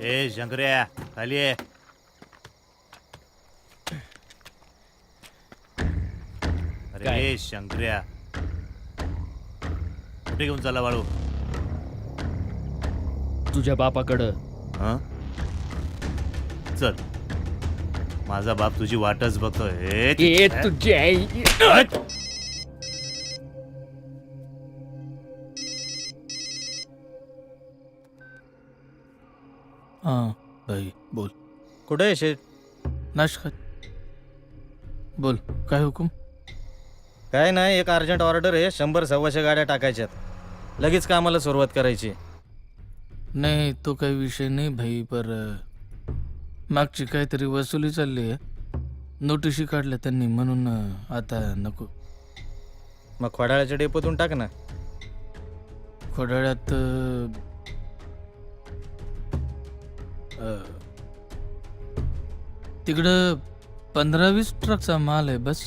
ए शंकर्या खाली आहे. अरे शंकर्या कुठे घेऊन चालला बाळू? तुझ्या बापाकडं. हा चल, माझा बाप तुझी वाटच बघतोय. ए तुझी आई. हां भाई बोल. कुठे आहे शेठ? नाश्ता बोल, काय हुकूम? काय नाही, एक अर्जंट ऑर्डर आहे. 100-125 गाड्या टाकायच्यात. लगेच कामाला सुरुवात करायची. नाही तो काही विषय नाही भाई, पर मागची काहीतरी वसुली चालली आहे. नोटिशी काढल्या त्यांनी, म्हणून आता नको. मग खोडाळ्याच्या डेपोतून टाक ना. खोडाळ्यात तिकडं 15-20 ट्रकचा माल आहे बस.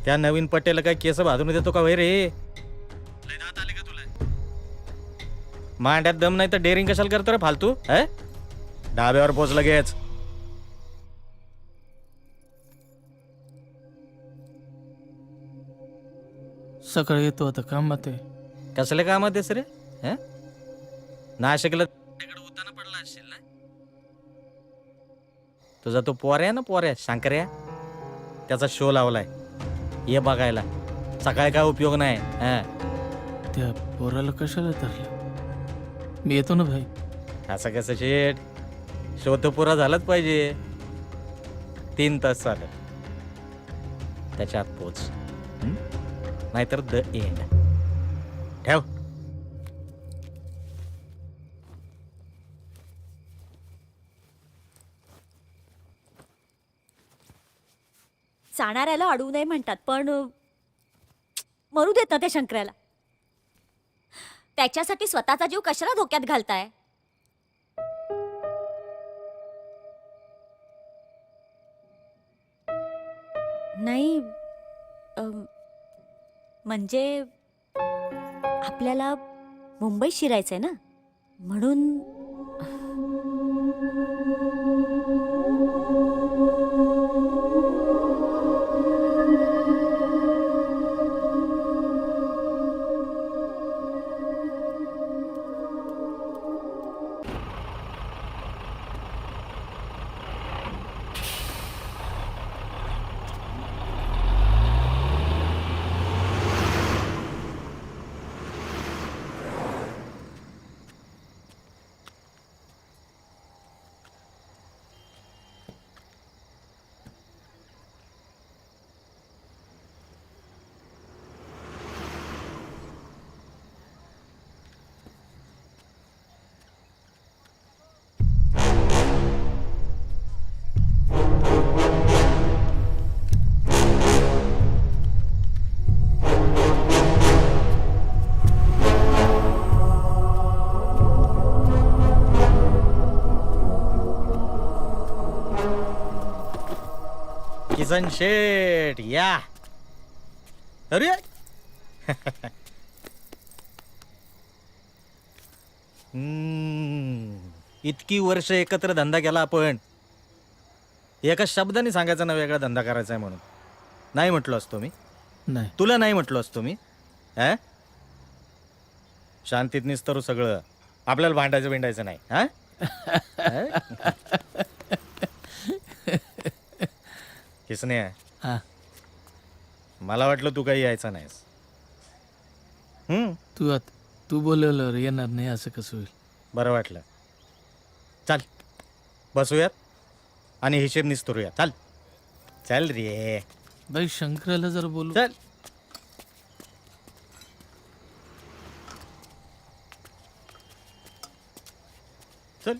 त्या नवीन पट्ट्याला काय केस भाजून देतो का वय रे? मांड्यात दम नाही तर डेअरिंग कशाला करतो रे फालतू? डाब्यावर पोच लगेच. सकाळी येतो, आता कामात आहे. कसले कामात आहेस रे? नाशिकला उताना पडला असेल ना तुझा तो पोऱ्या ना, पोऱ्या शंकर्या, त्याचा शो लावलाय. ये बघायला. सकाळी काय उपयोग नाही. त्या पोराला कशाला धरलं? मी येतो ना भाई. असं कसं शेठ? शो तर पुरा झालाच पाहिजे. 3 तास चालेल, त्याच्या आत पोच. नाहीतर द एंड. ठेव. जाणाऱ्याला अडवू नये म्हणतात, पण मरू देत ना त्या शंकराला. त्याच्यासाठी स्वतःचा जीव कशाला धोक्यात घालताय? नाही म्हणजे आपल्याला मुंबईत शिरायचंय ना, म्हणून. किसन शेठ या. अरे इतकी वर्ष एकत्र धंदा केला आपण. एका शब्दाने सांगायचा ना वेगळा धंदा करायचा आहे म्हणून. नाही म्हटलो असतो मी. नाही तुला नाही म्हटलो असतो मी. शांतीत निस्तरू सगळं. आपल्याला भांडायचं भिंडायचं नाही. किसने हां मला वाटलं तू काही यायचा नाहीस. तू बोलवल्यावर येणार नाही असं कसं होईल? बरं वाटलं. चाल बसूयात आणि हिशेब निस्तरूया. चाल चल रे बाई, शंकराला जर बोलू. चल. चल.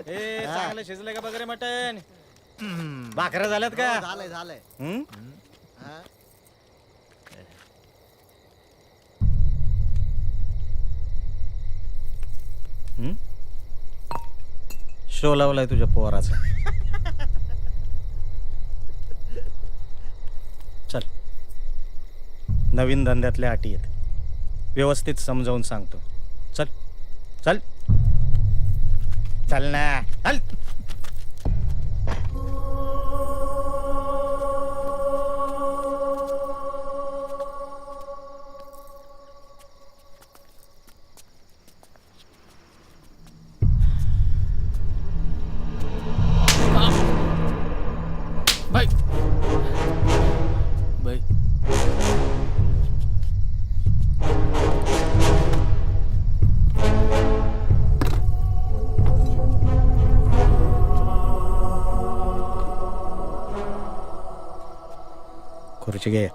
ए चांगलं शिजलंय का बघ रे मटण? भाकऱ्या झाल्यात का? झालंय झालंय. शो लावलाय तुझ्या पोराचा. चल नवीन धंद्यातल्या अटी आहेत, व्यवस्थित समजावून सांगतो. चल चल चल ना, चल. बाई बाई खुर्ची घे.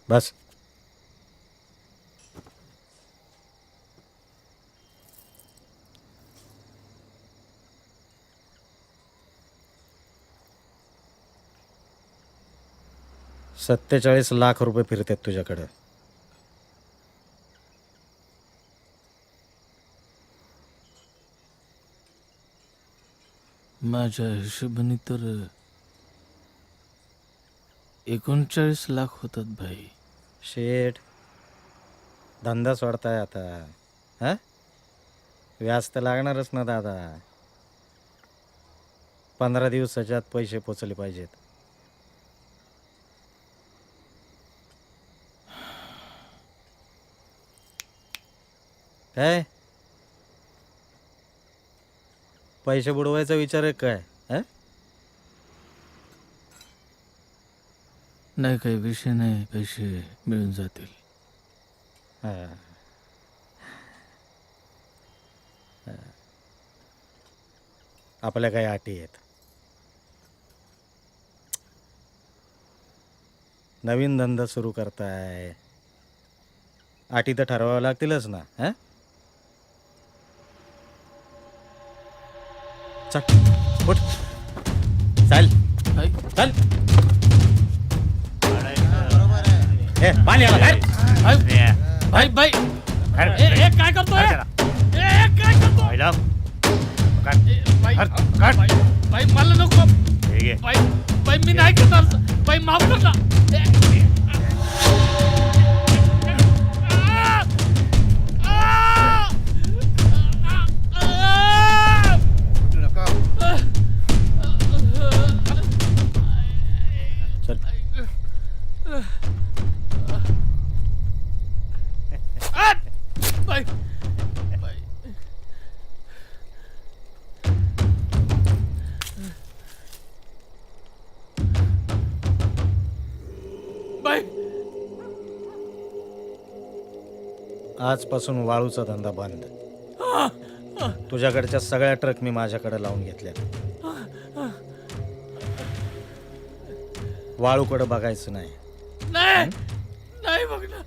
बस. ₹47 लाख फिरतात तुझ्याकडं. माझ्या हिशोबाने तर 39 लाख होतात भाई. शेठ, धंदा सोडताय आता. हा, व्याज तर लागणारच ना दादा. 15 दिवसाच्या आत पैसे पोचले पाहिजेत. काय पैसे बुडवायचा विचार आहे काय? हा? नाही काही विषय नाही, पैसे मिळून जातील. हा. आपल्या काही अटी आहेत. नवीन धंदा सुरू करताय, अटी तर ठरवाव्या लागतीलच ना. हा, चल उठ, चल भाई चल. ए, पाणी आलं काय? भाई भाई काय करतोय? काय करतो? भाई मला नको भाई, मी नाही करणार भाई, माफ कर ना. चल. भाई भाई आजपासून वाळूचा धंदा बंद. तुझ्याकडच्या सगळ्या ट्रक मी माझ्याकडे लावून घेतल्या. वाळूकडे बघायचं नाही. नाही नाही बघणार.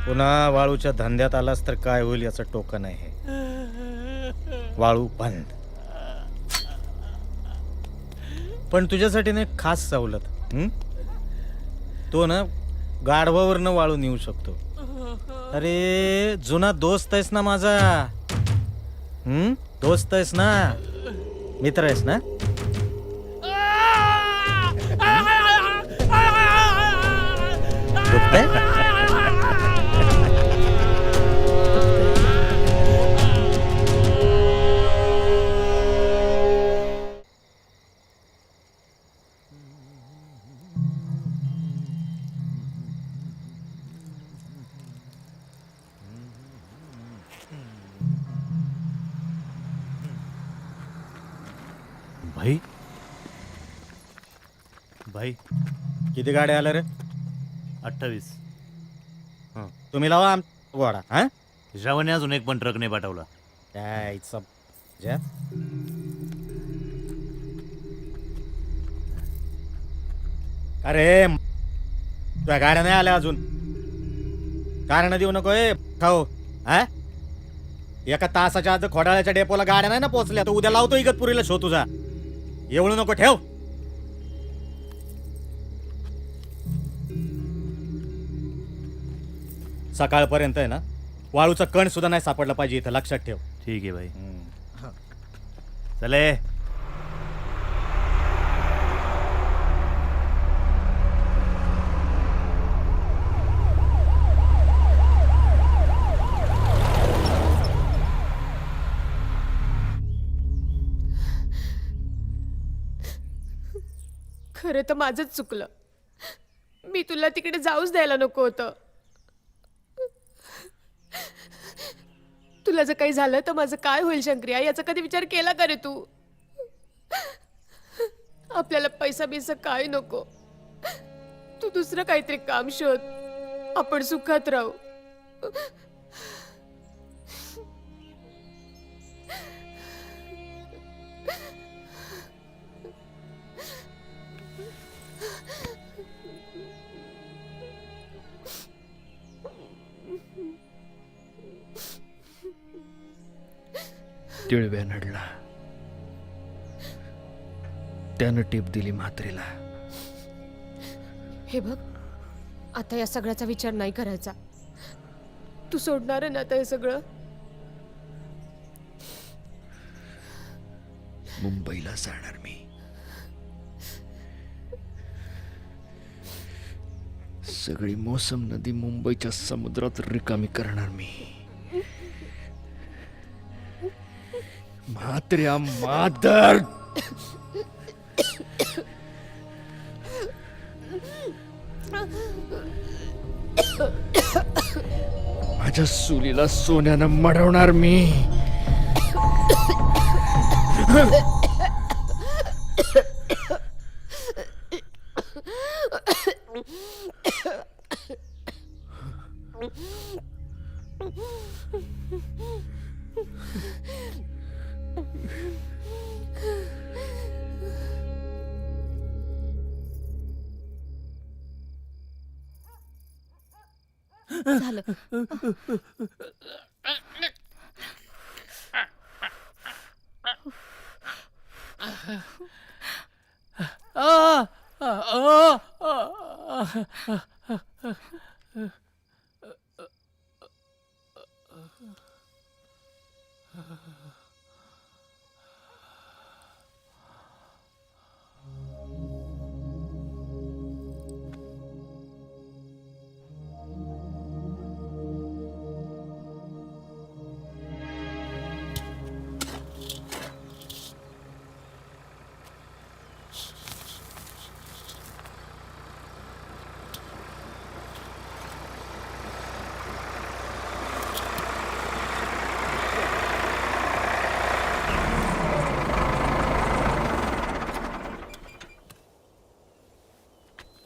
पुन्हा वाळूच्या धंद्यात आलास तर काय होईल याचं टोकन आहे. वाळू बंद. पण तुझ्यासाठी ना एक खास सवलत. तो ना गाढवावरनं वाळू नेऊ शकतो. अरे जुना दोस्त आहेस ना माझा. दोस्त आहेस ना, मित्र आहेस ना. दुखतंय? भाई भाई किती गाड्या आल्या रे? 28. तुम्ही लावा गोडा. हा, श्रावणी अजून एक पण ट्रक नाही पाठवला. काय अरे तुझ्या गाड्या नाही आल्या अजून. कारण देऊ नको खाऊ. हा, एका तासाच्या आज खोडाळ्याच्या डेपोला गाड्या नाही ना पोहोचल्या, तर उद्या लावतो इगतपुरीला शो तुझा. एवढू नको ठेव. सकाळपर्यंत आहे ना वाळूचा कण सुद्धा नाही सापडला पाहिजे इथं, लक्षात ठेव. ठीक आहे भाई. चले. खरं तर माझंच चुकलं. मी तुला तिकडे जाऊच द्यायला नको होतं. तुला जर काही झालं तर माझं काय होईल शंकरिया, याचा कधी विचार केला का रे तू? आपल्याला पैसा बिसा काय नको. तू दुसरं काहीतरी काम शोध, आपण सुखात राहू. तिळव्या नडला. त्यानं टीप दिली म्हात्रीला. हे बघ, आता या सगळ्याचा विचार नाही करायचा. तू सोडणार आहे ना आता हे सगळं? मुंबईला जाणार मी. सगळी मोसम नदी मुंबईच्या समुद्रात रिकामी करणार मी. म्हात्र्या मादर. माझ्या सुलीला सोन्यानं मडवणार मी. झालं.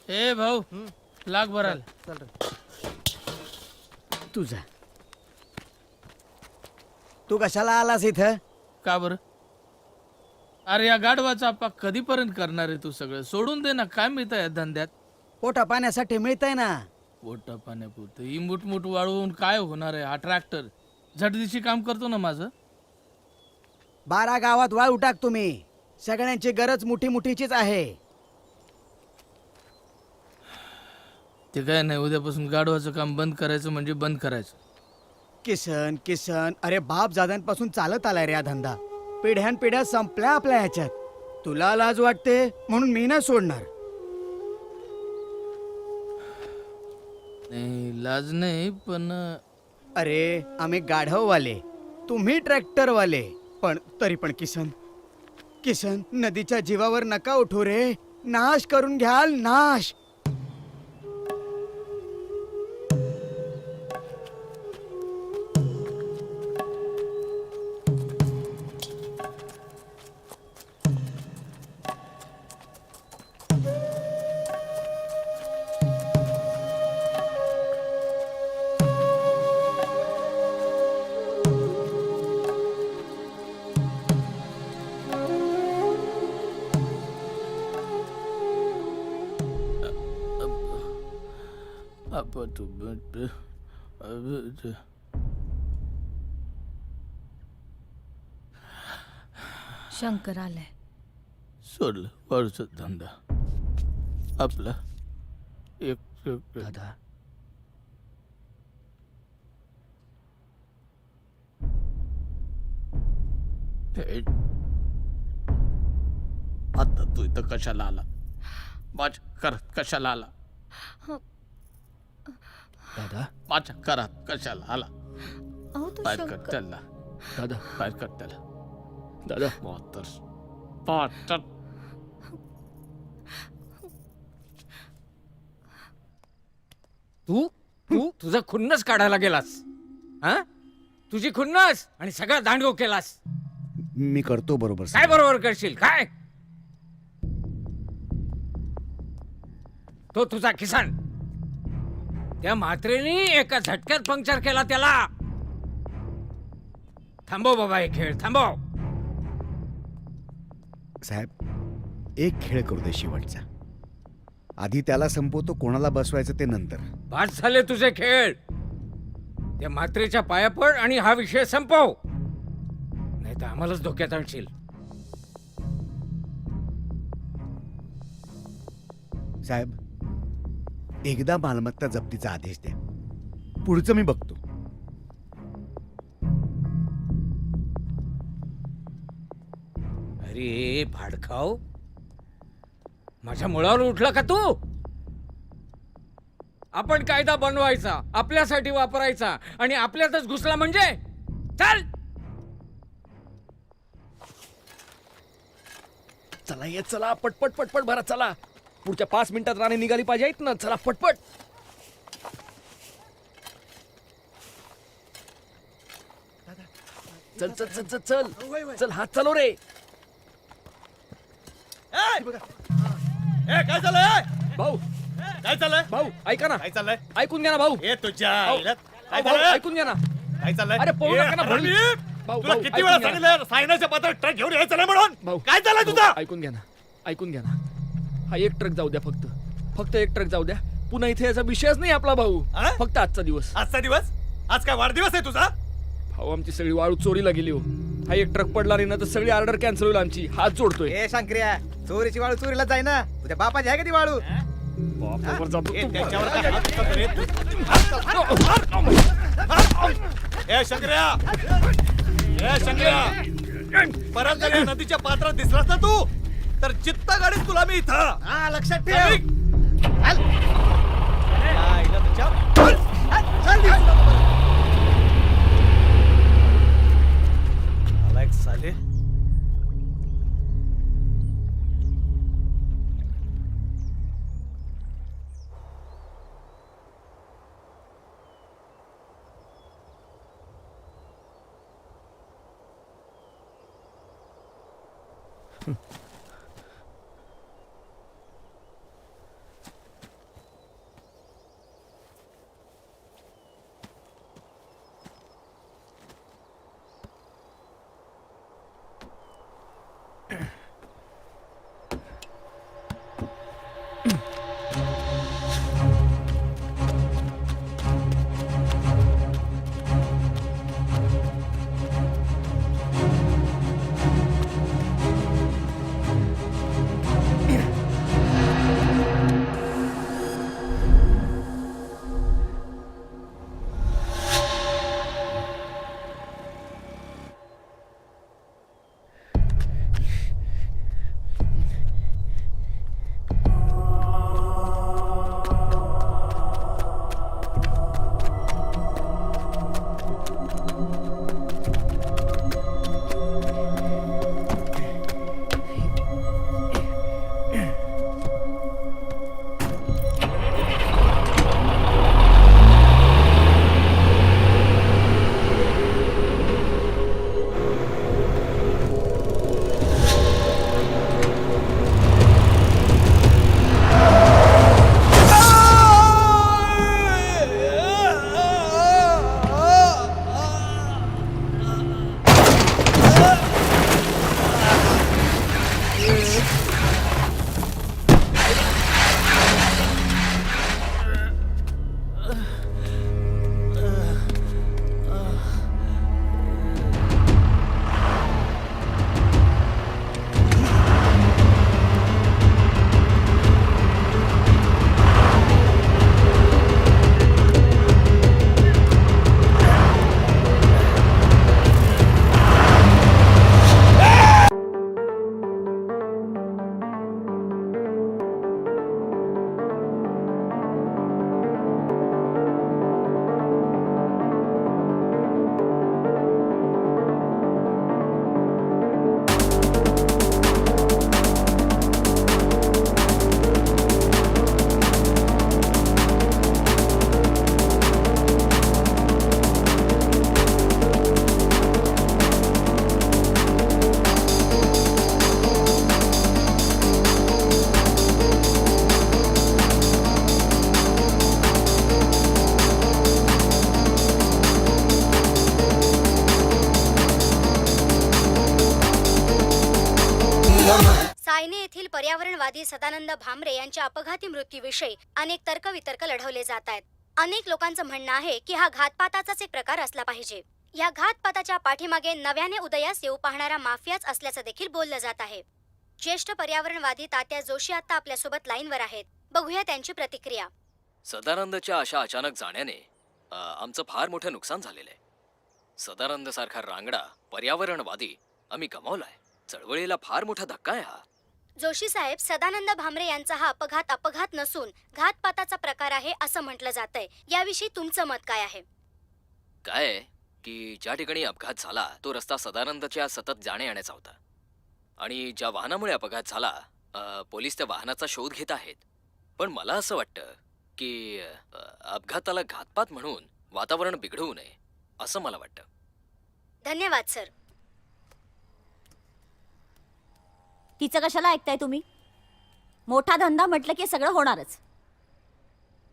ए भाऊ, लाग भराल. तुझा तू कशाला आलास इथं? का बरं? अरे या गाढवाचा आपा कधीपर्यंत करणार आहे तू सगळं? सोडून दे ना. काय मिळतं या धंद्यात? पोटा पाण्यासाठी मिळतंय ना. पोटा पाण्यापुरतं ही मुठमुठ वाळवून काय होणार आहे? हा ट्रॅक्टर झटदिशी काम करतो ना माझं. 12 गावात वाळू टाक तुम्ही. सगळ्यांची गरज मुठी मुठीचीच आहे. ते काय नाही, उद्यापासून गाढवाचं काम बंद करायचं म्हणजे बंद करायचं. किसन किसन, अरे बाप दादांपासून चालत आलाय रे हा धंदा. पिढ्यान पिढ्या संपल्या आपल्या ह्याच्यात. तुला लाज वाटते म्हणून मी नाही सोडणार. नाही लाज नाही, पण अरे आम्ही गाढववाले, तुम्ही ट्रॅक्टरवाले. पण तरी पण किसन किसन, नदीच्या जीवावर नका उठू रे. नाश करून घ्याल, नाश. शंकर आलाय. सोडलं वाळूचा धंदा आपला. एक दादा, आता तू इथं कशाला आला? माझ्या घरात कशाला आला? दादा माझ्या घरात कशाला आला? अहो तो बाहेर कर शंकर त्याला, दादा बाहेर कर त्याला. दादा पाटर तू तू तुझा खुन्नस काढायला गेलास, हा? तुझी खुन्नस आणि सगळा दांडगो केलास. मी करतो बरोबर काय बरोबर करशील? काय तो तुझा किसान, त्या म्हात्रेने एका झटक्यात पंक्चर केला त्याला. थांबव बाबा हे खेळ, थांबव. साहेब एक खेळ करू दे शेवटचा. आधी त्याला संपवतो, कोणाला बसवायचं ते नंतर. बाद झाले तुझे खेळ. त्या म्हात्रेच्या पाया पड आणि हा विषय संपव, नाही तर आम्हालाच धोक्यात आणशील. साहेब एकदा मालमत्ता जप्तीचा आदेश द्या, पुढचं मी बघतो. अरे भाडखाव, माझ्या मुळावर उठला का तू? आपण कायदा बनवायचा, आपल्यासाठी वापरायचा आणि आपल्यातच घुसला म्हणजे चल. चला ये चला पटपट पटपट भरा चला. पुढच्या 5 मिनिटात राणी निघाली पाहिजे ना. चला पटपट. चल चल चल चल चल चल हात चालव रे. काय चाललंय? भाऊ काय चाललंय? भाऊ ऐका ना, काय चाललंय? ऐकून घ्या ना भाऊ. हे तुझ्या भाऊ, आईला- काय भाऊ, चाललंय? ऐकून घ्या ना. काय चाललंय? अरे, पळू नका ना, ए, भाऊ. हरलीप! भाऊ, तुला भाऊ, किती ऐकून वेळा घ्या. सांगितलं सायनाच्या पात्रात ट्रक घेऊन यायचं नाही म्हणून? भाऊ काय चाललंय तुझं? ऐकून घ्या ना, ऐकून घ्या ना. हा एक ट्रक जाऊ द्या, फक्त फक्त एक ट्रक जाऊ द्या. पुन्हा इथे याचा विषयच नाही आपला भाऊ. हा? फक्त आजचा दिवस. आजचा दिवस? आज काय वाढदिवस आहे तुझा? भाऊ आमची सगळी वाळू चोरीला गेली हो. हा एक ट्रक पडला नाही ना तर सगळी ऑर्डर कॅन्सल होईल आमची. हात जोडतोय. ए शंकर्या, चोरीची वाळू चोरीला जाय ना. तुझ्या बापाची आहे का ती वाळू? बापावर जातो ए, तू. त्याच्यावर काय हात उचलतो रे तू? ए शंकर्या, ए शंकर्या, परत जर या नदीच्या पात्रात दिसलास ना तू तर चित्त गाडीत तुला मी इथं. हा लक्षात ठेव. चल. ए, आईला तुझ्या- नालायक साले. वादी सदानंद भामरे यांच्या अपघाती मृत्यूविषयी अनेक तर्कवितर्क लढवले जात आहेत. अनेक लोकांचं म्हणणं आहे की हा घातपाताचाच एक प्रकार असला पाहिजे. या घातपाताच्या पाठीमागे नव्याने उदयास येऊ पाहणारा माफियाच असल्याचं देखील बोललं जात आहे. ज्येष्ठ पर्यावरणवादी तात्या जोशी आता आपल्यासोबत लाईनवर आहेत. बघूया त्यांची प्रतिक्रिया. सदानंदच्या अशा अचानक जाण्याने आमचं फार मोठं नुकसान झालेलं आहे. सदानंद सारखा रांगडा पर्यावरणवादी आम्ही गमावलाय. चळवळीला फार मोठा धक्का आहे हा. जोशी साहेब, सदानंद भामरे यांचा हा अपघात नसून घातपाताचा प्रकार आहे असं म्हटलं जातंय. याविषयी तुमचं मत काय आहे? काय आहे की ज्या ठिकाणी अपघात झाला तो रस्ता सदानंदच्या सतत जाणे येण्याचा होता आणि ज्या वाहनामुळे अपघात झाला पोलीस त्या वाहनाचा शोध घेत आहेत. पण मला असं वाटतं की अपघाताला घातपात म्हणून वातावरण बिघडवू नये असं मला वाटतं. धन्यवाद सर. तिचं कशाला ऐकताय तुम्ही? मोठा धंदा म्हटलं की सगळं होणारच.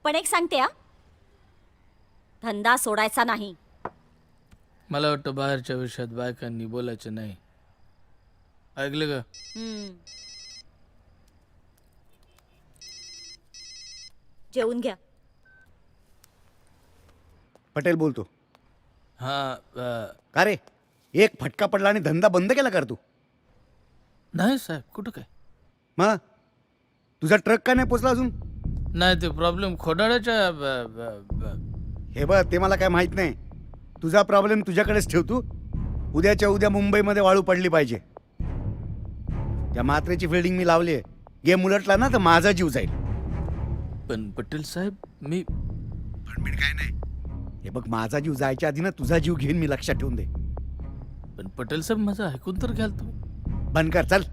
पण एक सांगते हा, धंदा सोडायचा नाही. मला वाटतं बाहेरच्या विषयात बायकांनी बोलायचं नाही. ऐकलं का? जेवून घ्या. पटेल बोलतो. हा का रे, एक फटका पडला आणि धंदा बंद केला कर तू? नाही साहेब, कुठं काय. मग तुझा ट्रक का नाही पोचला अजून? नाही, ते प्रॉब्लेम खोडाळ्याच्या हे बघ, ते मला काय माहित नाही. तुझा प्रॉब्लेम तुझ्याकडेच ठेव तू. उद्याच्या उद्या मुंबईमध्ये वाळू पडली पाहिजे. त्या मात्रेची फिल्डिंग मी लावली आहे. गेम उलटला ना तर माझा जीव जाईल. पण पटेल साहेब, मी पण काय नाही. हे बघ, माझा जीव जायच्या आधी ना तुझा जीव घेऊन मी, लक्षात ठेवून दे. पण पटेल साहेब, माझं ऐकून तर घ्याल तुम्ही. बंद कर, चल.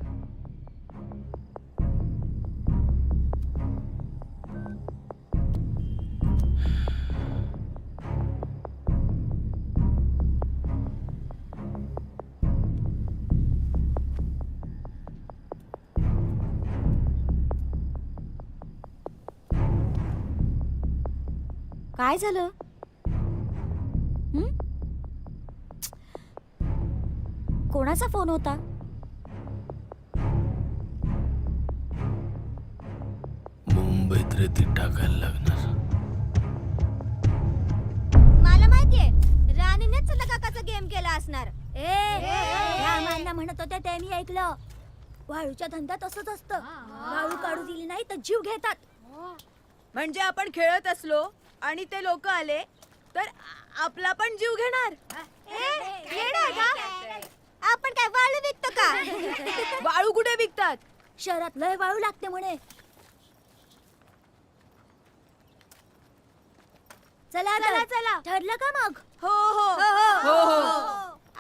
काय झालं? कोणाचा फोन होता? मुंबईत रेती टाकायला लागणार. मला माहितीये, राणीनेच काकाचा गेम केला असणार. रामांना म्हणत होते ते मी ऐकलं. वाळूच्या धंद्यात असंच असतं. वाळू काढू दिली नाही तर जीव घेतात. म्हणजे आपण खेळत असलो आणि ते लोक आले तर आपला पण जीव घेणार. आपण काय वाळू विकतो का? वाळू कुठे विकतात? शहरात लय वाळू लागते म्हणे. चला चला चला, ठरलं का मग? हो हो हो हो.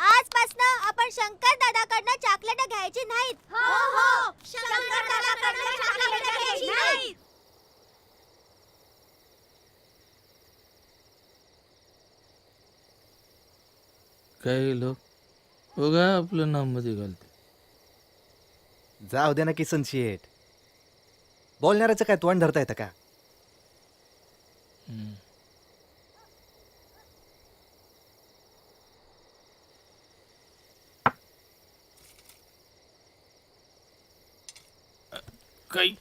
आजपासून आपण शंकर दादाकडनं चॉकलेट घ्यायची नाहीत. हो हो, शंकर दादाकडनं चॉकलेट घ्यायची नाहीत. काही लोक बघा आपलं नाव मध्ये घालते. जाऊ दे ना किसन शेठ. बोलणाऱ्याचं काय तोंड धरता येतं का? काही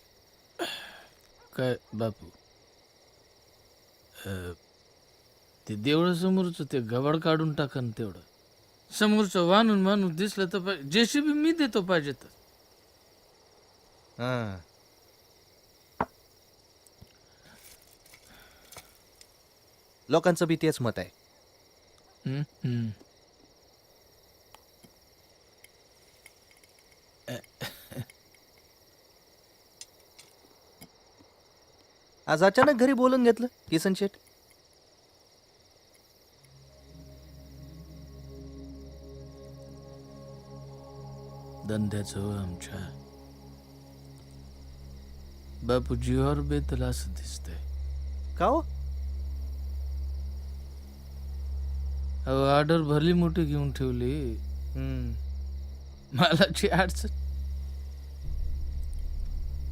काय बापू, ते देवळासमोरच ते गबाड काढून टाका ना. तेवढं समोरचं वाहून माणूस दिसलं तर पाहिजे. जेसीबी मी देतो पाहिजे तर. हां, लोकांचं बी तेच मत आहे. हम्म, हम्म. आज अचानक घरी बोलून घेतलं किसन शेठ. धंद्याचं आमच्या बापू जीवावर बेतल असं दिसतंय. का हो? अहो, ऑर्डर भरली मोठी घेऊन ठेवली. मालाची अडचण.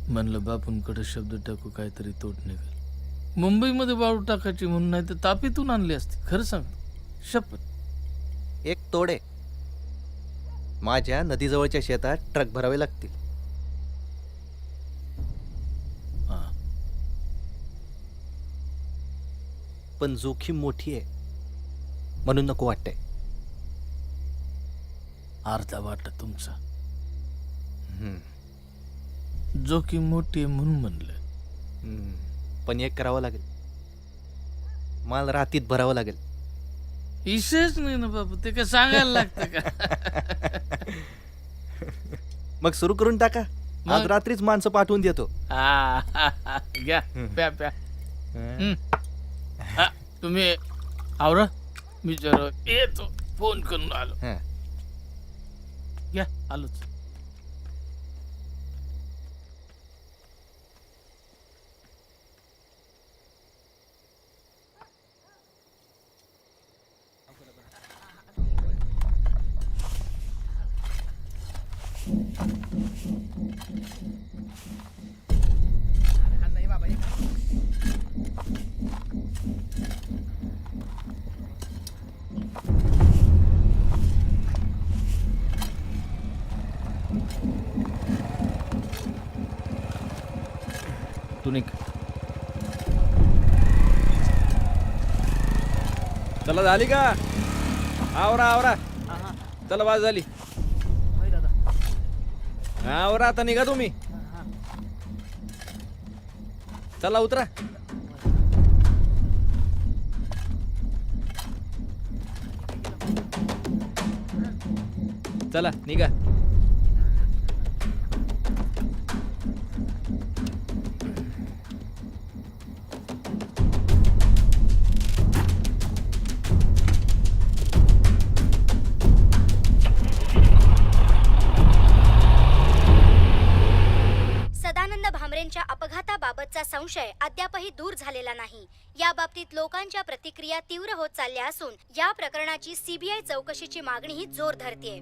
म्हणलं बापूंकडे शब्द टाकू, काहीतरी तोड निघेल. मुंबईमध्ये वाळू टाकायची म्हणून, नाही तर तापीतून आणली असती. खरं सांगतो, शपथ. एक तोडे माझ्या नदीजवळच्या शेतात ट्रक भरावे लागतील. पण जोखीम मोठी आहे म्हणून नको वाटतंय. अर्धा वाटा तुमचा. हम्म, जोखीम मोठी आहे म्हणून म्हणलं. पण एक करावं लागेल. माल रातीत भरावं लागेल. विषयच नाही ना बाबू, ते काय सांगायला लागतं का? मग सुरू करून टाका. आज मग? रात्रीच माणसं पाठवून देतो. घ्या प्या प्या. हा, तुम्ही आवरा, मी जरा येतो, फोन करून आलो. हं. घ्या, आलोच. तू निघ. चला झाली का? आवरा आवरा. चला बाज झाली. आवरा आता, निघा तुम्ही. चला उतरा. चला निघा. सदानंद भामरेंच्या अपघाताबाबतचा संशय अद्यापही दूर झालेला नाही. या बाबतीत लोकांच्या प्रतिक्रिया तीव्र होत चालल्या असून या प्रकरणाची सीबीआय चौकशीची मागणीही जोर धरतेय.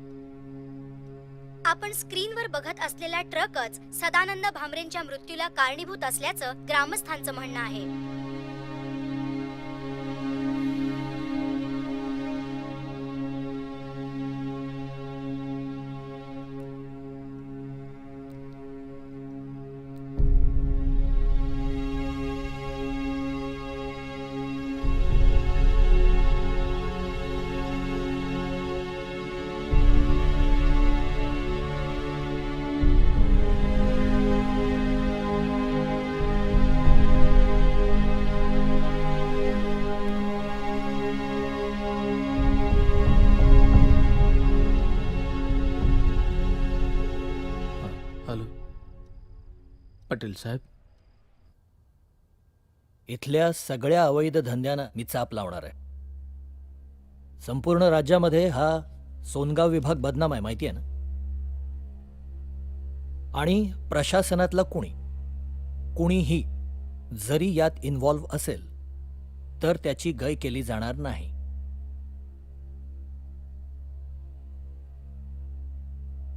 आपण स्क्रीनवर बघत असलेला ट्रकच सदानंद भामरेंच्या मृत्यूला कारणीभूत असल्याचं ग्रामस्थांचं म्हणणं आहे. हॅलो पटेल साहेब. इथल्या सगळ्या अवैध धंद्यांना मी चाप लावणार आहे. संपूर्ण राज्यामध्ये हा सोनगाव विभाग बदनाम आहे, माहिती आहे ना? आणि प्रशासनातला कुणीही जरी यात इन्व्हॉल्व असेल तर त्याची गय केली जाणार नाही.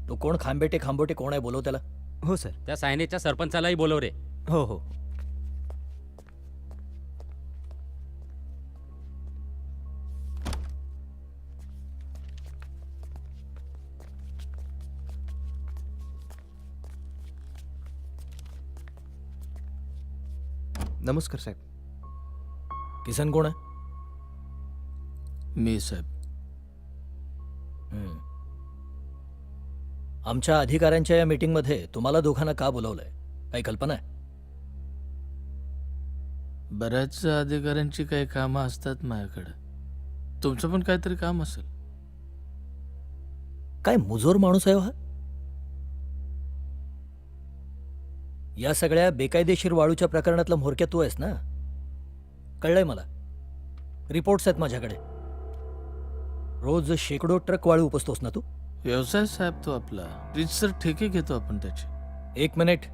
तो कोण खांबोटे कोण आहे, बोलव त्याला. हो सर. त्या सायनेच्या सरपंचालाही बोलव रे. हो हो. नमस्कार साहेब. किसन कोण आहे? मी साहेब. आमच्या अधिकाऱ्यांच्या या मीटिंगमध्ये तुम्हाला दोघांना का बोलवलंय, काही कल्पना आहे? बऱ्याच अधिकाऱ्यांची काही कामं असतात माझ्याकडे. तुमचं पण काहीतरी काम असेल. काय मुजोर माणूस आहे हा? या सगळ्या बेकायदेशीर वाळूच्या प्रकरणातला म्होरक्या तू आहेस ना? कळलंय मला. रिपोर्ट्स आहेत माझ्याकडे. रोज शेकडो ट्रक वाळू उपसतोस ना तू? व्यवसाय साहेब तो आपला. रीतसर ठेके घेतो आपण त्याचे. एक मिनिट.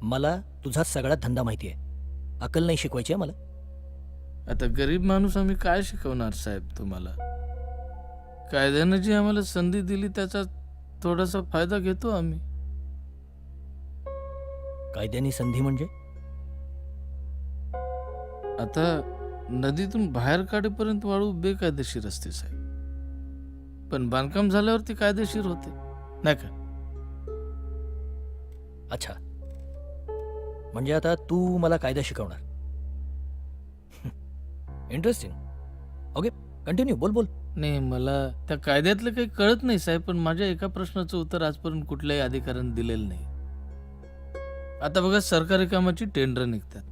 मला तुझा सगळा धंदा माहिती आहे. अक्कल नाही शिकवायची आहे मला. आता गरीब माणूस आम्ही काय शिकवणार साहेब तुम्हाला? कायद्यानं जी आम्हाला संधी दिली त्याचा थोडासा फायदा घेतो आम्ही. कायद्यानी संधी म्हणजे? आता नदीतून बाहेर काढेपर्यंत वाळू बेकायदेशीर असते साहेब, पण बांधकाम झाल्यावरती कायदेशीर होते नाही का? अच्छा, म्हणजे आता तू मला कायदा शिकवणार? इंटरेस्टिंग. Okay, continue. बोल बोल. नाही, मला त्या कायद्यातलं काही कळत नाही साहेब, पण माझ्या एका प्रश्नाचं उत्तर आजपर्यंत कुठल्याही अधिकाऱ्याने दिलेलं नाही. आता बघा, सरकारी कामाची टेंडर निघतात,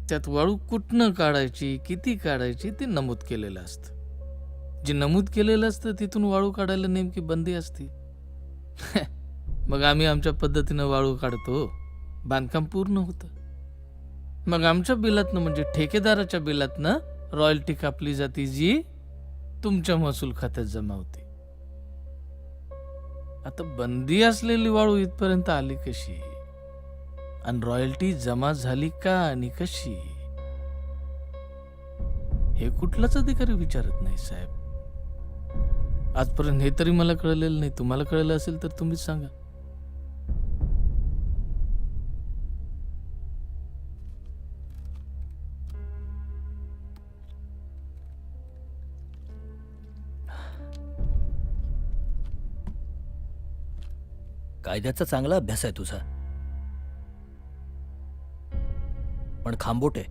त्यात वाळू कुठनं काढायची, किती काढायची ते नमूद केलेलं असतं. जे नमूद केलेलं असतं तिथून वाळू काढायला नेमकी बंदी असते. मग आम्ही आमच्या पद्धतीनं वाळू काढतो, बांधकाम पूर्ण होतं. मग आमच्या बिलातनं म्हणजे ठेकेदाराच्या बिलातनं रॉयल्टी कापली जाते, जी तुमच्या महसूल खात्यात जमा होते. आता बंदी असलेली वाळू इथपर्यंत आली कशी, आणि रॉयल्टी जमा झाली का आणि कशी, हे कुठलाच अधिकारी विचारत नाही साहेब. आजपर्यंत हे तरी मला कळलेलं नाही. तुम्हाला कळलं असेल तर तुम्हीच सांगा. कायद्याचा चांगला अभ्यास आहे तुझा, पण खांबोटे,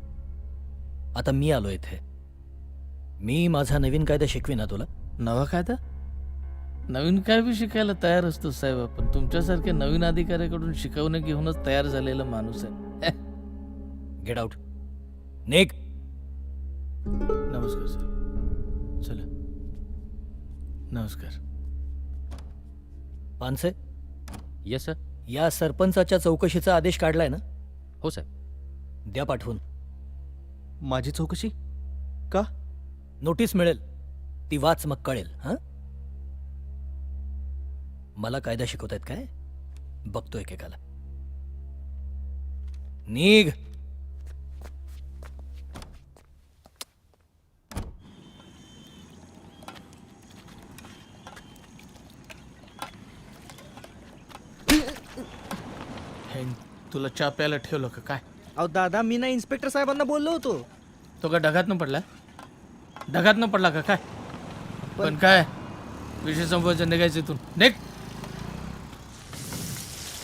आता मी आलो इथे. मी माझा नवीन कायदा शिकवीन तुला. नवा कायदा? नवीन काय बी शिकायला तयार असतो साहेब आपण. तुमच्यासारख्या नवीन अधिकाऱ्याकडून शिकवणं घेऊनच तयार झालेला माणूस आहे. Get out. निघ. नमस्कार सर. चला. नमस्कार. Panse, yes sir. या सरपंचाच्या चौकशीचा आदेश काढलाय ना? हो साहेब. द्या पाठवून. माझी चौकशी? नोटीस मिळेल, ती वाच, मग कळेल. हा, मला कायदा शिकवतायत काय? बघतो एकेकाला. निघ. तुला चहा प्यायला ठेवलं का काय? अहो दादा, मी ना इन्स्पेक्टर साहेबांना बोललो होतो. तो का ढगात न पडला? ढगात न पडला का काय? पण काय विषय संपवायचं, निघायचं इथून. निघ.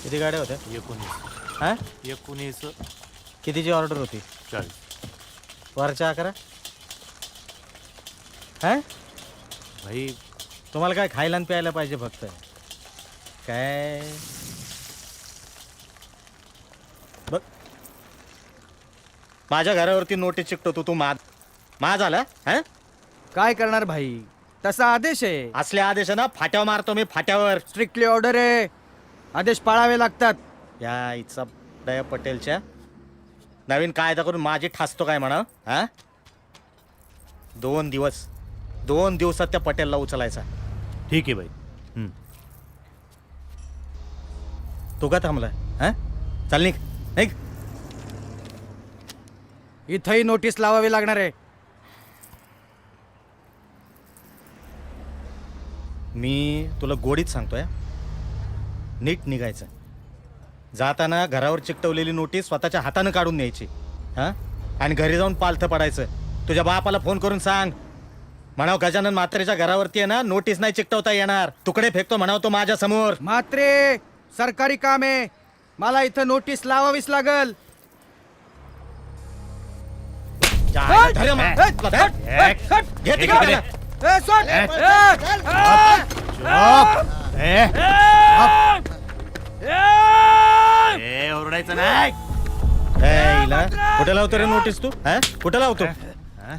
किती गाड्या होत्या? 19. हा? 19. कितीची ऑर्डर होती? 40. वरच्या 11. हा? भाई तुम्हाला काय खायला आणि प्यायला पाहिजे फक्त? काय बघ, माझ्या घरावरती नोटीस चिकटवतो तू. मा झाला? हा? काय करणार भाई, तसा आदेश आहे. असल्या आदेश ना फाट्यावर मारतो मी, फाट्यावर. स्ट्रिक्टली ऑर्डर आहे, आदेश पाळावे लागतात. या इचा दया पटेलच्या नवीन कायदा करून माझी ठासतो काय म्हणा? हा, 2 दिवसात त्या पटेलला उचलायचा. ठीक आहे भाई. तू का थांबलाय? हा, चल निघ. निघ. इथंही नोटीस लावावी लागणार आहे. मी तुला गोडीत सांगतोय, नीट निघायचं. जाताना घरावर चिकटवलेली नोटीस स्वतःच्या हातानं काढून न्यायची. हा, आणि घरी जाऊन पालथं पडायचं. तुझ्या बापाला फोन करून सांग, म्हणाव गजानन म्हात्रेच्या घरावरती आहे ना नोटीस नाही चिकटवता येणार, तुकडे फेकतो म्हणाव तो माझ्या समोर. म्हात्रे, सरकारी काम आहे, मला इथं नोटीस लावावीच लागल. ओरडायचं नाही. कुठे लावतो रे नोटीस तू? हा, कुठे लावतो?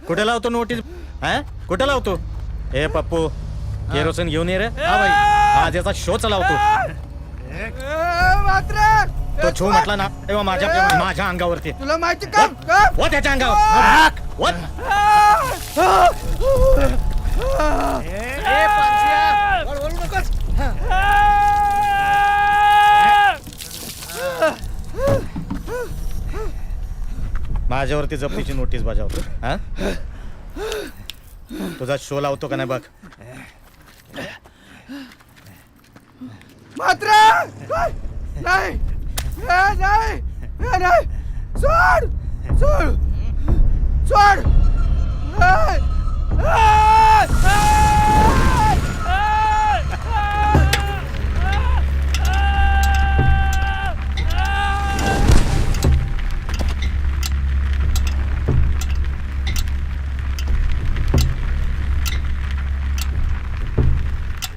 कुठे लावतो नोटीस? हा, कुठे लावतो? ए पप्पू, केरोसिन घेऊन ये रे. हा भाई, आज याचा शो चलावतो. तो छू म्हटला ना तेव्हा माझ्या अंगावरती. तुला माहिती का? व त्याच्या अंगावर. माझ्यावरती जप्तीची नोटीस बजावतो. हा, तुझा शो लावतो का नाही बघ. मात्र नाही, नाही, नाही, सोड, सोड, सोड.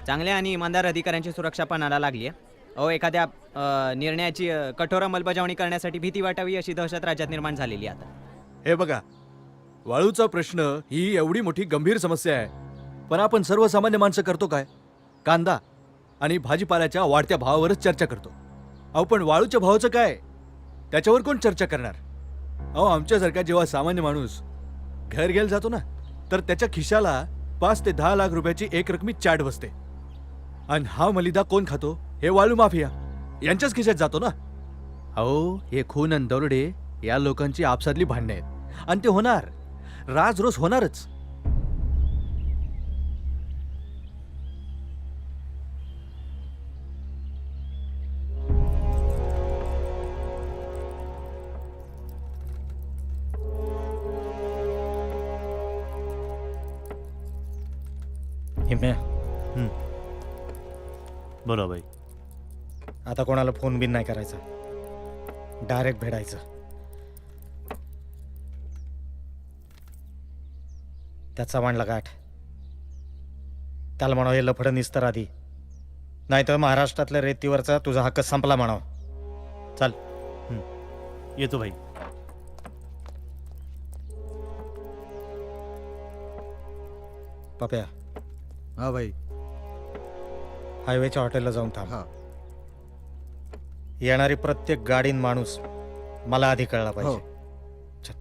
चांगल्या आणि इमानदार अधिकाऱ्यांची सुरक्षा पणाला लागली आहे. अहो एखाद्या निर्णयाची कठोर अंमलबजावणी करण्यासाठी भीती वाटावी अशी दहशत राज्यात निर्माण झालेली आहे आता. हे बघा, वाळूचा प्रश्न ही एवढी मोठी गंभीर समस्या आहे, पण आपण सर्वसामान्य माणसं करतो काय? कांदा आणि भाजीपाल्याच्या वाढत्या भावावरच चर्चा करतो. अहो पण वाळूच्या भावाचं काय, त्याच्यावर कोण चर्चा करणार? अहो आमच्यासारखा जेव्हा सामान्य माणूस घर घ्यायला जातो ना, तर त्याच्या खिशाला 5 ते 10 लाख रुपयाची एक रकमी चाट बसते. आणि हा मलिदा कोण खातो? हे वाळू माफिया यांच्याच खिशात जातो ना. अहो हे खून आणि दरोडे या लोकांची आपसातली भांडणे आहेत, आणि ते होणार, राज रोज होणारच. हिम्या, बोला भाई. आता कोणाला फोन बिन नाही करायचा, डायरेक्ट भेटायचं. त्याचा मांडला गाठ, त्याला म्हणावं हे लफडं निस्तर आधी, नाहीतर महाराष्ट्रातल्या रेतीवरचा तुझा हक्क संपला म्हणावं. चल. येतो भाई. पप्या, हा भाई. हायवेच्या हॉटेलला जाऊन थांब. येणारी प्रत्येक गाडीन माणूस मला आधी कळला पाहिजे. चल.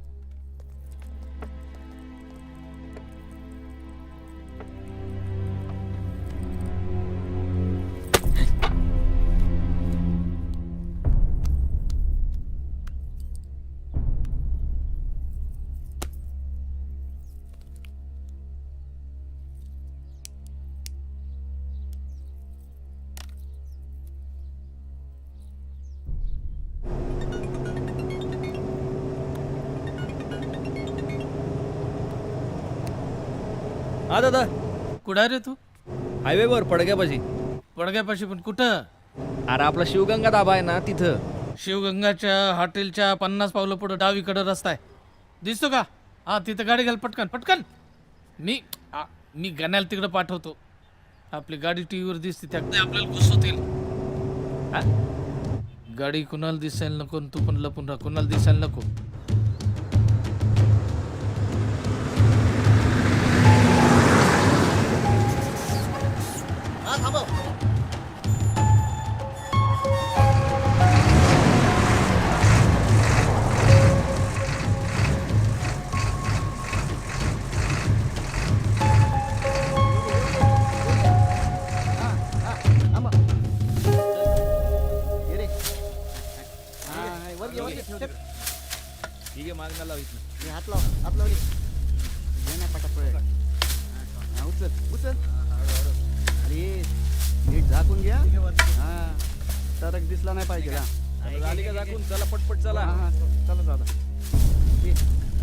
हा दादा, कुठं आहे रे तू? हायवेवर पडग्यापाशी. पडग्यापाशी? पण कुठं? अरे आपला शिवगंगा दाबा आहे ना तिथं. शिवगंगाच्या हॉटेलच्या 50 पावलं पुढं डावीकडं रस्ता आहे, दिसतो का? हा तिथं गाडी घाल पटकन पटकन. मी गण्याला तिकडं पाठवतो. आपली गाडी टीव्हीवर दिसते, त्या आपल्याला घुसवतील. गाडी कुणाला दिसायला नको, तू पण लपून राहा, कुणाला दिसायला नको. ठीक आहे, मागणं लावायचं. हात लाव, हात लावली. उचल उचल. अरे नीट झाकून घ्या. हा, तरक दिसला नाही पाहिजे. झाली का झाकून? चला पटपट चला. चला दादा.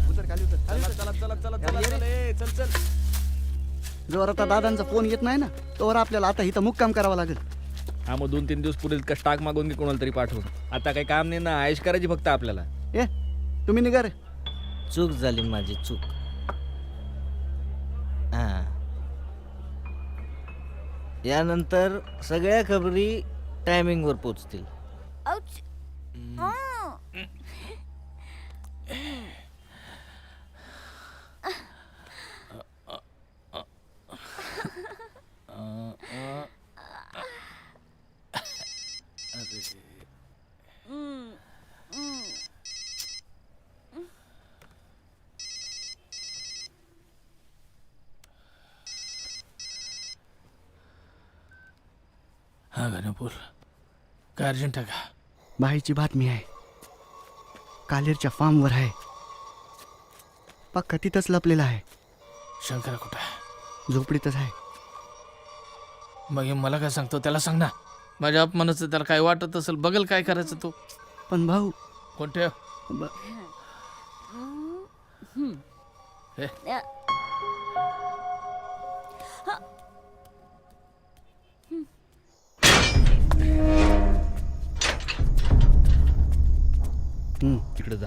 उतर खाली उतर. चला चला चला चला चला चला. ए, चल चल. जोवर आता दादांचा फोन येत नाही ना, तोवर आपल्याला आता इथं मुक्काम करावा लागेल. हा मग 2-3 दिवस पुरेल का? स्टाक मागून घे कोणाला तरी पाठवून. आता काही काम नाही ना, आयश करायची फक्त आपल्याला. ए तुम्ही निघा रे. चूक झाली माझी, चूक. यानंतर सगळ्या खबरी टायमिंगवर पोचतील. औच. हा गाणं बोल. काय अर्जंट आहे का? बाईची बातमी आहे, कालेरच्या फार्मवर आहे. पक्का तिथंच लपलेला आहे. शंकरा कुठं आहे? झोपडीतच आहे. मग हे मला काय सांगतो? त्याला सांग ना. माझ्या अपमानाचं त्याला काय वाटत असेल, बघल काय करायचं तो. पण भाऊ कोणत्या? तिकडे जा.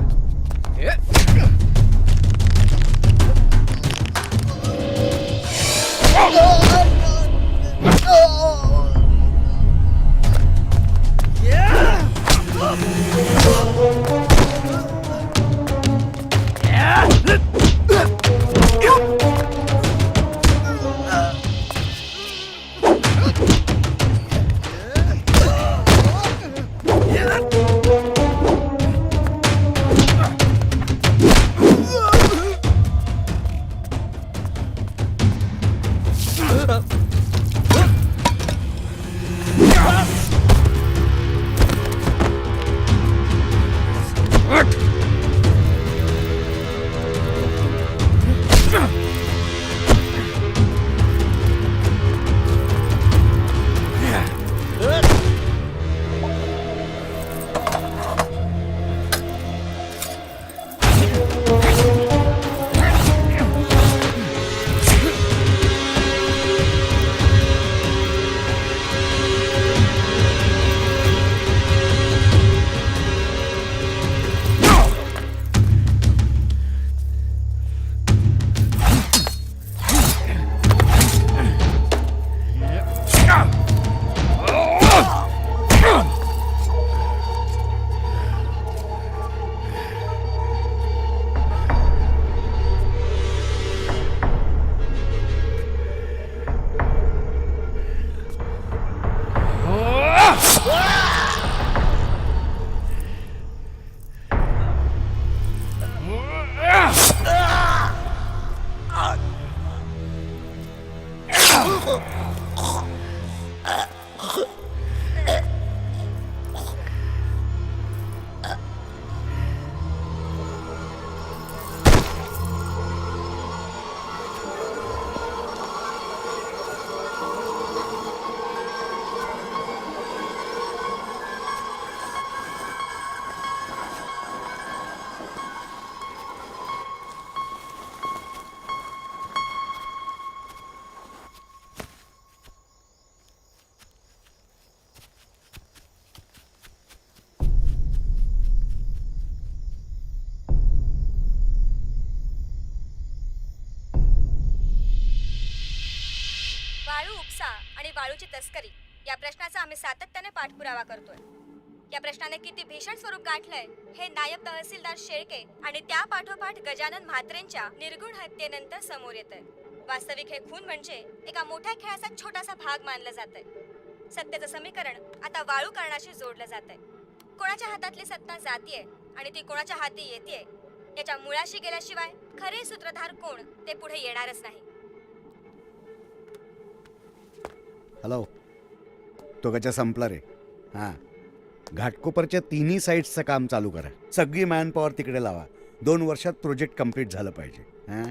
उपसा आणि वाळूची तस्करी या प्रश्नाचा आम्ही सातत्याने पाठपुरावा करतोय. या प्रश्नाने किती भीषण स्वरूप गाठलंय हे नायब तहसीलदार शेळके आणि त्या पाठोपाठ गजानन म्हात्रेंच्या निर्गुण हत्येनंतर समोर येतंय. वास्तविक हे खून म्हणजे एका मोठ्या खेळाचा छोटासा भाग मानलं जातंय. सत्तेचं समीकरण आता वाळू कारणाशी जोडलं जातंय. कोणाच्या हातातली सत्ता जातीये आणि ती कोणाच्या हाती येतेय याच्या मुळाशी गेल्याशिवाय खरे सूत्रधार कोण ते पुढे येणारच नाही. हॅलो, तो गचा संपला रे. हां, घाटकोपरच्या तिन्ही साईट्सचं काम चालू करा. सगळी मॅन पॉवर तिकडे लावा. 2 वर्षात प्रोजेक्ट कम्प्लीट झालं पाहिजे. हां,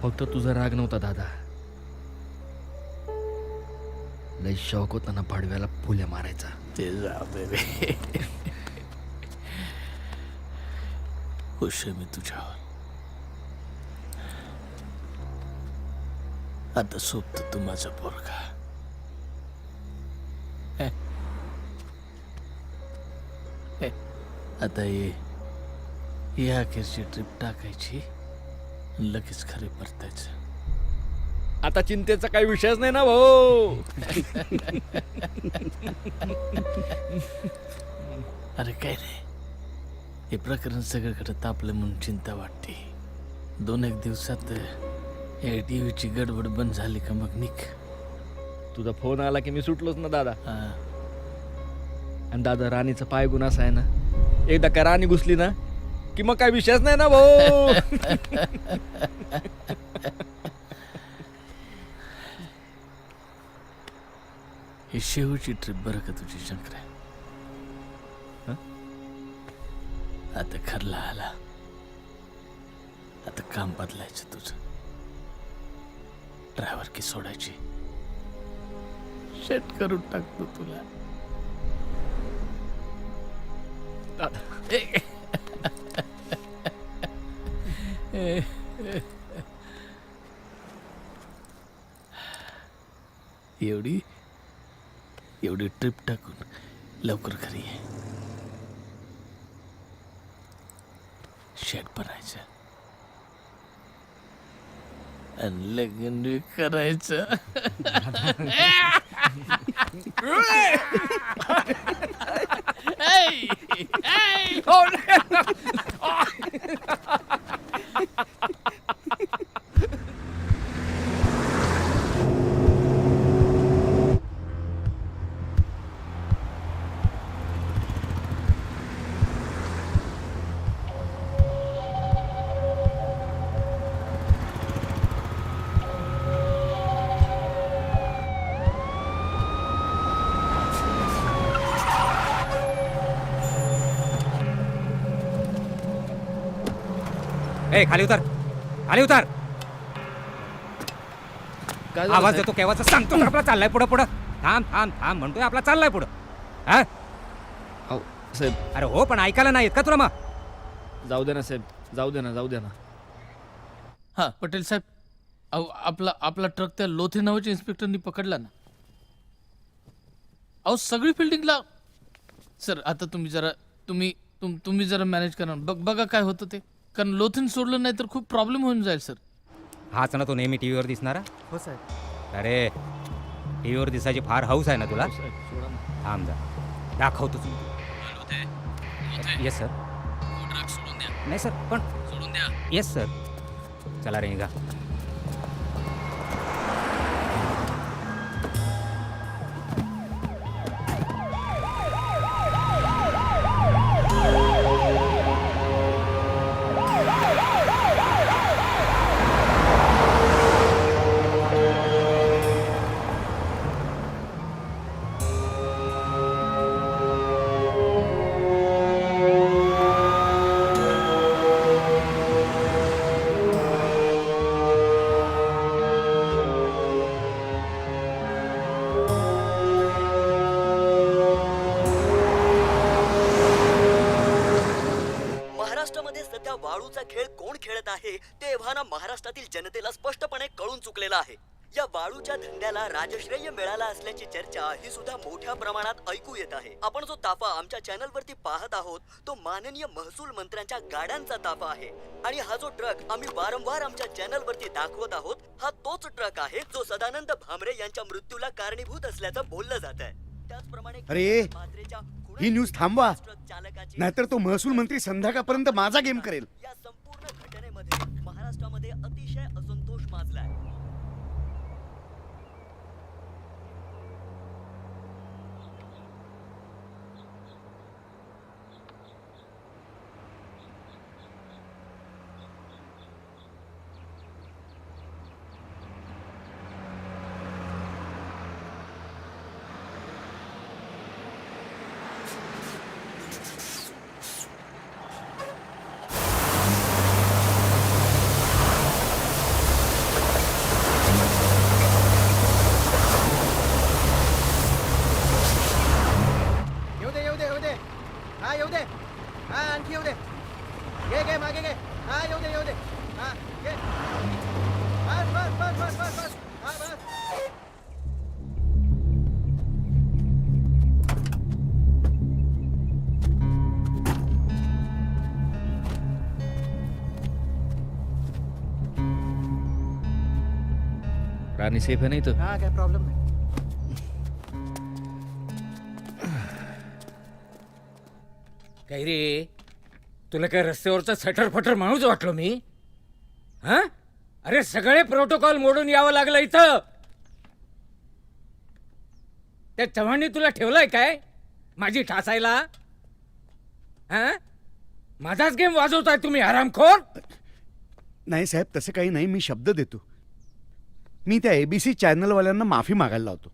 फक्त तुझा राग नव्हता दादा, लई शौक होता ना पाडव्याला फुल्या मारायचा. ते जाऊ दे रे. खुश आहे मी तुझ्यावर. आता सोबत तू माझा पोरगा. आता ये अखेरची ट्रिप टाकायची, लगेच खरे परतायचं. आता चिंतेचा काही विषयच नाही ना भाऊ. अरे काय रे, हे प्रकरण सगळीकडे तापलं म्हणून चिंता वाटते. 2-1 दिवसात हे टीव्हीची गडबड बंद झाली का मग निघ. तुझा फोन आला की मी सुटलोच ना दादा. हा. आणि दादा राणीचा पाय गुण असा आहे ना, एकदा का राणी घुसली ना की मग काय विषयच नाही ना भाऊ. ही शेवटची ट्रिप बरं का तुझी शंकर. आता खरला आला. आता काम बदलायचं तुझं. ड्रायव्हर की सोडायची, सेट करून टाकतो तुला. एवढी ट्रिप टाकून लवकर घरी ये. शेट बनायचं आणि लग्न बी करायचं. ए, खाली उतर, खाली उतर. आवाज देतो केव्हाचा सांगतो आपला चाललाय पुढं पुढं. थांब थांब थांब म्हणतोय, आपला चाललाय पुढं. हा साहेब, अरे हो, पण ऐकायला नाही येत का तुला? मग जाऊ दे ना साहेब, जाऊ दे ना, जाऊ दे ना. हा पटेल साहेब, अहो आपला ट्रक त्या लोथे नावाच्या इन्स्पेक्टरनी पकडला ना. अहो सगळी फिल्डिंगला. सर आता तुम्ही जरा मॅनेज करा. बघा काय होतं ते, कारण लोथीन सोडलं नाही तर खूप प्रॉब्लेम होऊन जाईल सर. हाच ना तो नेहमी टीव्हीवर दिसणारा? हो साहेब. अरे टीव्हीवर दिसायची फार हौस आहे ना तुला? सोडा ना. थांब जा, दाखवतो तू. Yes sir. ट्रक सोडून द्या, नाही सर, पण सोडून द्या. Yes sir. चला रे निघा. सध्या वाळूचा खेळ कोण खेळत आहे ते एव्हाना महाराष्ट्रातील जनतेला स्पष्टपणे कळून चुकलेलं आहे. या वाळूच्या धंद्याला राजश्रेय मिळाला असल्याची चर्चा ही सुद्धा मोठ्या प्रमाणात ऐकू येत आहे. आपण जो ताफा आमच्या चॅनल वरती पाहत आहोत तो माननीय महसूल मंत्र्यांच्या गाड्यांचा ताफा आहे. आणि हा जो ट्रक आम्ही वारंवार आमच्या चॅनल वरती दाखवत आहोत हा तोच ट्रक आहे जो सदानंद भामरे यांच्या मृत्यूला कारणीभूत असल्याचं बोललं जात आहे. त्याचप्रमाणे अरे, म्हात्रेच्या ही न्यूज थांबवा, ट्रक चालकाची नाहीतर तो महसूल मंत्री संध्याकाळपर्यंत माझा गेम करेल. या संपूर्ण घटनेमध्ये महाराष्ट्रामध्ये अतिशय असंतोष माजलाय. येऊ दे हा येऊ दे हा आणखी येऊ दे घे मागे घे हा येऊ दे हा घे बस हा बस. राणी सेफ आहे नाही तर हा काय प्रॉब्लेम नाही. काय रे तुला काय रस्त्यावरचा सटर फटर माणूस वाटलो मी हा? अरे सगळे प्रोटोकॉल मोडून यावं लागलं इथं. त्या चव्हाणनी तुला ठेवलंय काय माझी ठासायला? हा माझाच गेम वाजवताय तुम्ही हरामखोर. नाही साहेब, तसं काही नाही. मी शब्द देतो. मी त्या ABC चॅनलवाल्यांना माफी मागायला लावतो.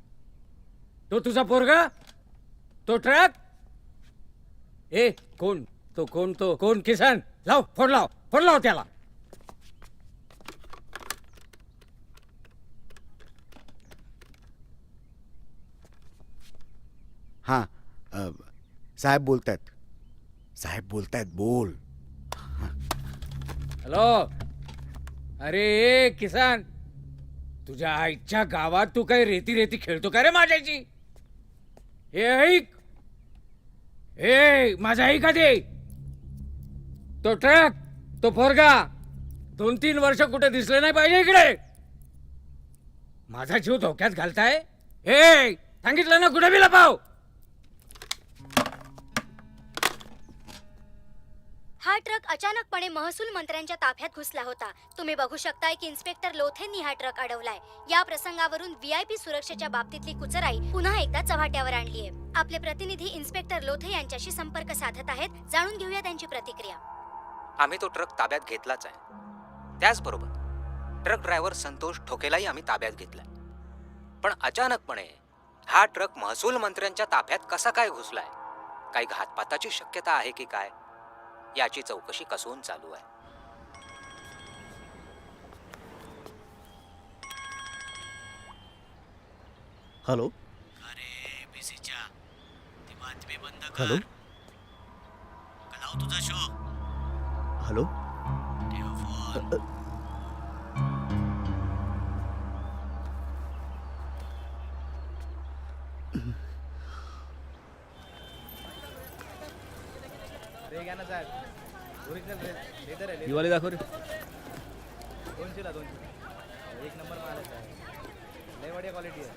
तो तुझा पोरगा तो ट्रक ए कोण तो कोण किसन लाव फोन लाव त्याला. हां, साहेब बोलतायत बोल. हॅलो अरे किसान तुझ्या आईच्या गावात तू काय रेती खेळतो का रे माझ्याची? हे ऐक माझा ऐक आधी. तो ट्रक तो पोरगा 2-3 वर्ष कुठे दिसले नाही पाहिजे इकडे. माझा जीव धोक्यात घालताय. सांगितलं ना कुठे बी लपाव. हा ट्रक अचानकपणे महसूल मंत्र्यांच्या ताफ्यात घुसला होता. तुम्ही बघू शकताय की इन्स्पेक्टर लोथेंनी हा ट्रक अडवलाय. या प्रसंगावरून VIP सुरक्षेच्या बाबतीतली कुचराई पुन्हा एकदा चव्हाट्यावर आणलीये. आपले प्रतिनिधी इन्स्पेक्टर लोथे यांच्याशी संपर्क साधत आहेत. जाणून घेऊया त्यांची प्रतिक्रिया. आम्ही तो ट्रक ताब्यात घेतलाच आहे. त्याचबरोबर ट्रक ड्रायव्हर संतोष ठोकेलाही आम्ही ताब्यात घेतलाय. पण अचानकपणे हा ट्रक महसूल मंत्र्यांच्या ताफ्यात कसा काय घुसलाय? काही घातपाताची शक्यता आहे की काय याची चौकशी कसून चालू आहे. हॅलो अरे बीसीच्या ती बातमी बंद कर. हॅलो लाव तुझा शो. हॅलो ठेव फोन. दिवाळी दाखव रे. 200 ला 200 एक नंबर माल आहे. लय बढिया क्वालिटी आहे.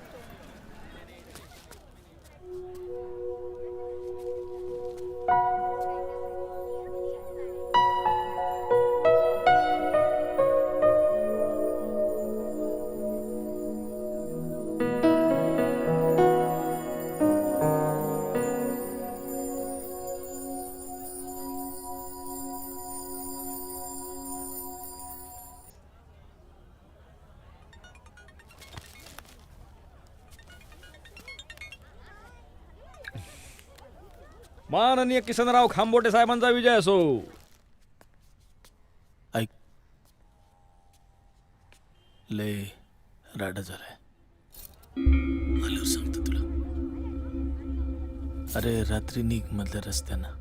माननीय किसनराव खांबोटे साहेबांचा विजय असो. ऐक लय राडा झालाय. आल्यावर सांगतो तुला. अरे रात्री निघ मधल्या रस्त्यानं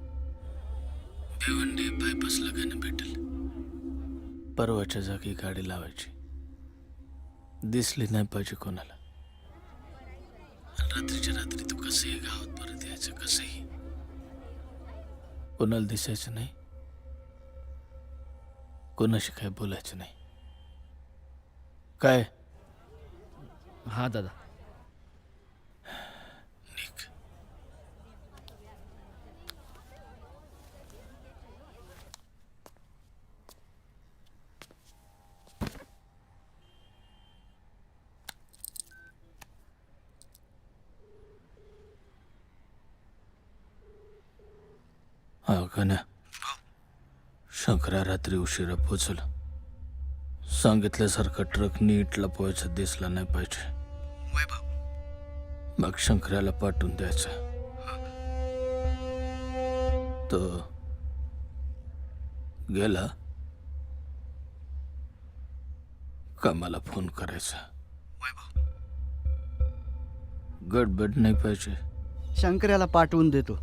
भिवंडी बायपासला काय ना भेटेल. परवाच्या जागी गाडी लावायची, दिसली नाही पाहिजे कोणाला. आणि रात्रीच्या रात्री तू कसंही गावात परत यायचं, कसंही कोणाला दिसायचं नाही, कोणाशी काय बोलायचं नाही. काय? हा दादा. निक. हा गण्या, शंकरा रात्री उशिरा पोचला. सांगितल्यासारखा ट्रक नीट लपवायचा दिसला नाही पाहिजे. मग शंकराला पाठवून द्यायचा. तो गेला का मला फोन करायचा. गडबड नाही पाहिजे. शंकर्याला पाठवून देतो.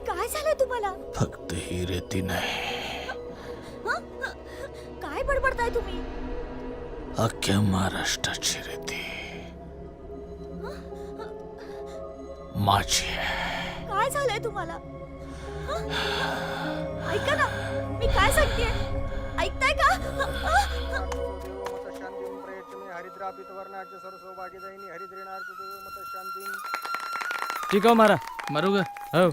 काय झालंय तुम्हाला? फक्त ही रेती नाही, काय बडबडताय तुम्ही? अख्ख्या महाराष्ट्राची रेती माझी आहे. काय झालंय तुम्हाला? ऐका ना, मी काय सांगतेय, ऐकताय का? ठीक आहे मारा. मारू का? हो.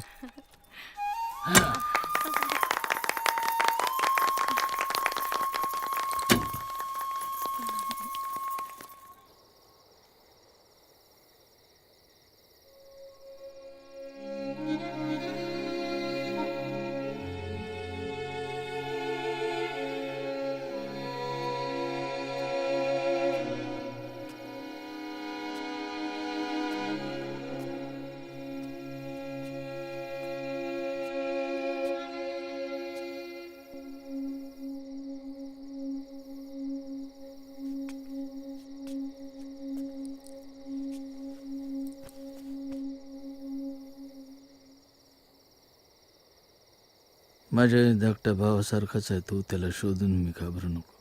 माझ्या धाकट्या भावासारखाच आहे तू, त्याला शोधून मी घाबरू नको.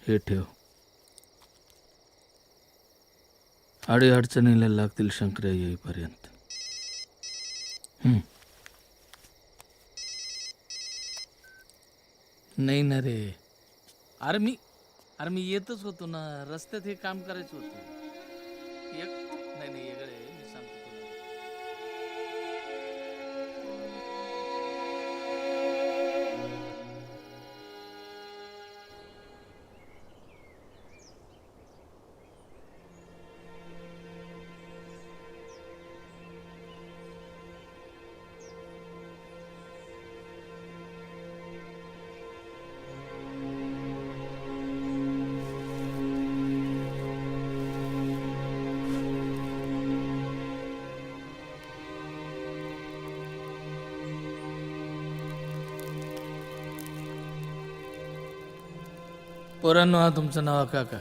हे ठेव, अडी अडचणीला लागतील शंकर्या येईपर्यंत. नाही ना रे, अरे मी येतच होतो ना, रस्त्यात हे काम करायचं होतं. नाही वेगळे मी सांगतो तुला. पोरांनो, हा तुमचं नाव काका.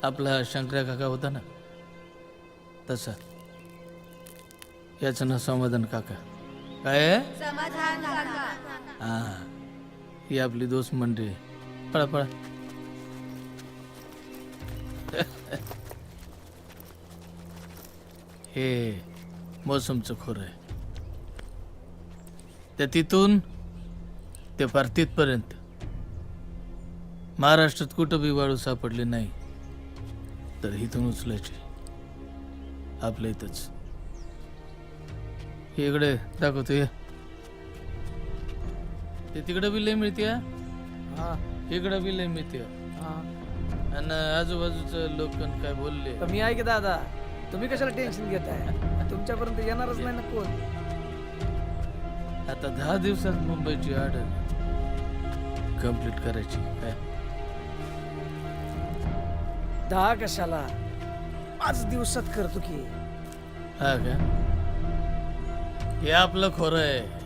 आपला शंकर्या काका होता ना, तसा याचं ना समाधान काका. काय आहे? हा, ही आपली दोस्त मंडळी. पळा पळा. हे मोसमचं खोर आहे. त्या तिथून ते पार तिथपर्यंत महाराष्ट्रात कुठं बी वाळू सापडली नाही तर इथून उचलायची आपल्या इथंच. इकडे दाखवतो ये. ते तिकडे बी लय मिळते, इकडे बी लय मिळते. आणि आजूबाजूचं लोक काय बोलले. मी आहे की दादा, तुम्ही कशाला टेन्शन घेताय? तुमच्यापर्यंत येणारच नाही ना कोण. आता 10 दिवसात मुंबईची ऑर्डर कंप्लीट करायची. काय 10 कशाला, 5 दिवसात करतो की. हा का? हे आपलं खोरं आहे.